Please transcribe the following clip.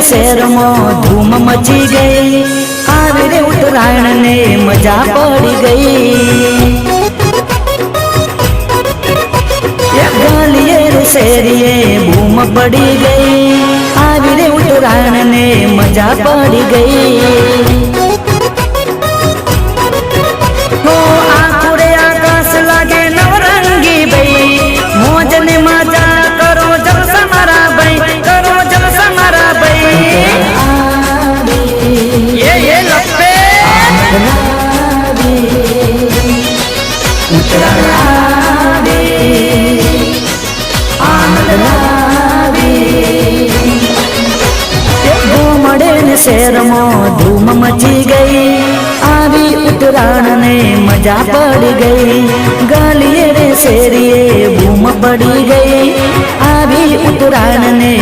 शहर में धूम मची गई। आवे रे उत्तरायण ने मजा पड़ी गई। गालिये रे शहरिये धूम पड़ी गई। आवे रे उत्तरायण ने मजा पड़ी गई। शहर में धूम मची गई। आवी उत्तरायण ने मजा पड़ गई। गालिये रे शहरिये धूम पड़ी गई। आवी उत्तरायण ने